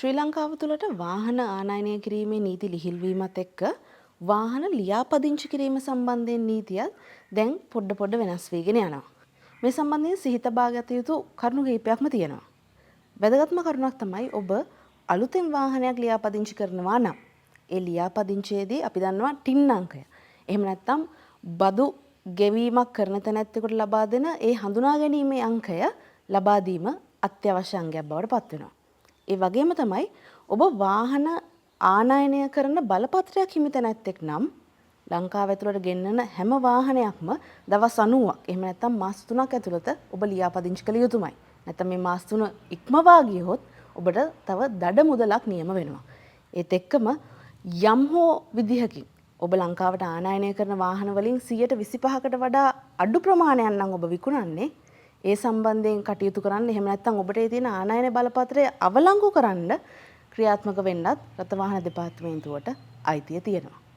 ශ්‍රී ලංකාව තුළට වාහන ආනයනය කිරීමේ නීති ලිහිල්වීමත් එක්ක වාහන ලියාපදිංචි කිරීම සම්බන්ධයෙන් නීතියත් දැන් පොඩ වෙනස් වීගෙන යනවා. මේ සම්බන්ධයෙන් සිහි තබා ගත යුතු කරුණු කිහිපයක්ම තියෙනවා. වැදගත්ම කරුණක් තමයි ඔබ අලුතෙන් වාහනයක් ලියාපදිංචි කරනවා නම් ඒ ලියාපදිංචියේදී අපි දන්නවා ටින් අංකය. එහෙම නැත්නම් බදු ගෙවීමක් කරන තැනැත්තෙකුට ලබා දෙන ඒ හඳුනා ගැනීමේ අංකය ලබා දීම අත්‍යවශ්‍ය අංගයක් බවට පත් වෙනවා. ඒ වගේම තමයි ඔබ වාහන ආනයනය කරන බලපත්‍රයක් හිමි තැනැත්තෙක් නම් ලංකාව ඇතුළට ගෙන්නන හැම වාහනයක්ම දවස් 90ක් එහෙම නැත්නම් මාස 3ක් ඇතුළත ඔබ ලියාපදිංචි කළ යුතුමයි. නැත්නම් මේ මාස 3 ඉක්මවා ගියොත් ඔබට තව දඩ මුදලක් නියම වෙනවා. ඒත් එක්කම යම් හෝ විදිහකින් ඔබ ලංකාවට ආනයනය කරන වාහන වලින් 125කට වඩා අඩු ප්‍රමාණයක් නම් ඔබ විකුණන්නේ ඒ සම්බන්ධයෙන් කටයුතු කරන්න. එහෙම නැත්නම් ඔබට ඒ තියෙන ආනයන බලපත්‍රය අවලංගු කරන්න ක්‍රියාත්මක වෙන්නත් රථ වාහන දෙපාර්තමේන්තුවට අයිතිය තියෙනවා.